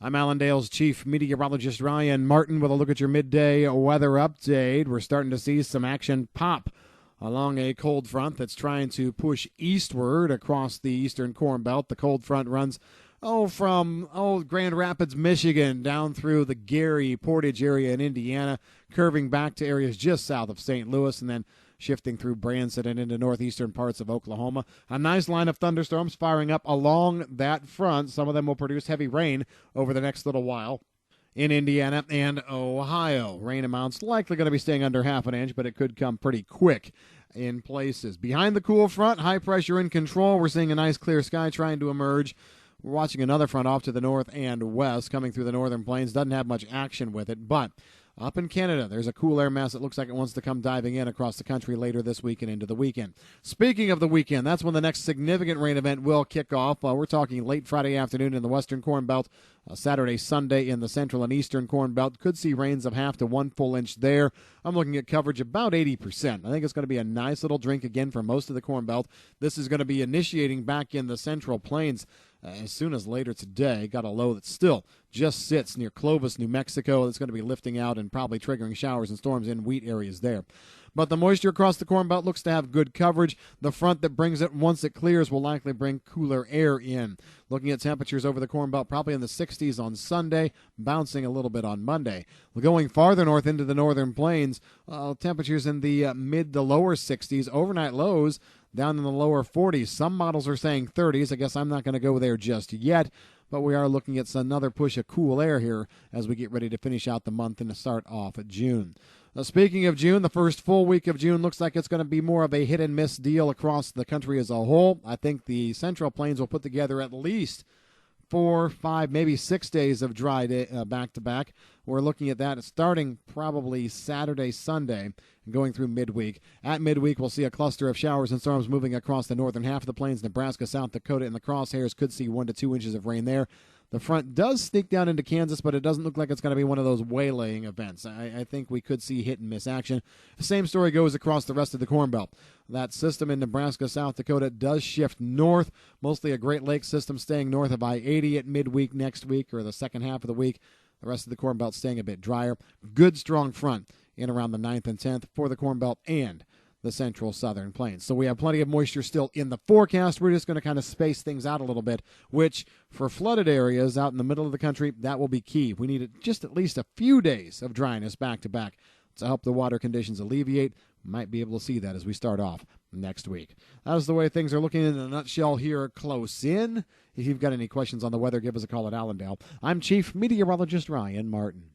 I'm Allendale's chief meteorologist Ryan Martin with a look at your midday weather update. We're starting to see some action pop along a cold front that's trying to push eastward across the eastern Corn Belt. The cold front runs from Grand Rapids, Michigan, down through the Gary, Portage area in Indiana, curving back to areas just south of St. Louis, and then shifting through Branson and into northeastern parts of Oklahoma. A nice line of thunderstorms firing up along that front. Some of them will produce heavy rain over the next little while in Indiana and Ohio. Rain amounts likely going to be staying under half an inch, but it could come pretty quick in places. Behind the cool front, high pressure in control. We're seeing a nice clear sky trying to emerge. We're watching another front off to the north and west coming through the northern plains. Doesn't have much action with it, but up in Canada, there's a cool air mass that looks like it wants to come diving in across the country later this week and into the weekend. Speaking of the weekend, that's when the next significant rain event will kick off. We're talking late Friday afternoon in the western Corn Belt, Saturday, Sunday in the central and eastern Corn Belt. Could see rains of half to 1 full inch there. I'm looking at coverage about 80%. I think it's going to be a nice little drink again for most of the Corn Belt. This is going to be initiating back in the central plains as soon as later today. Got a low that still just sits near Clovis, New Mexico. That's going to be lifting out and probably triggering showers and storms in wheat areas there. But the moisture across the Corn Belt looks to have good coverage. The front that brings it, once it clears, will likely bring cooler air in. Looking at temperatures over the Corn Belt, probably in the 60s on Sunday, bouncing a little bit on Monday. Going farther north into the northern plains, temperatures in the mid to lower 60s. Overnight lows down in the lower 40s. Some models are saying 30s. I guess I'm not going to go there just yet, but we are looking at another push of cool air here as we get ready to finish out the month and to start off June. Speaking of June, the first full week of June looks like it's going to be more of a hit-and-miss deal across the country as a whole. I think the Central Plains will put together at least 4, 5, maybe 6 days of dry day, back-to-back. We're looking at that starting probably Saturday, Sunday, and going through midweek. At midweek, we'll see a cluster of showers and storms moving across the northern half of the plains. Nebraska, South Dakota, and the crosshairs could see 1 to 2 inches of rain there. The front does sneak down into Kansas, but it doesn't look like it's going to be one of those waylaying events. I think we could see hit-and-miss action. The same story goes across the rest of the Corn Belt. That system in Nebraska, South Dakota does shift north, mostly a Great Lakes system staying north of I-80 at midweek next week or the second half of the week. The rest of the Corn Belt staying a bit drier. Good, strong front in around the 9th and 10th for the Corn Belt and the central southern plains. So we have plenty of moisture still in the forecast. We're just going to kind of space things out a little bit, which for flooded areas out in the middle of the country, that will be key. We need just at least a few days of dryness back to back to help the water conditions alleviate. Might be able to see that as we start off next week. That's the way things are looking in a nutshell here close in. If you've got any questions on the weather, give us a call at Allendale. I'm Chief Meteorologist Ryan Martin.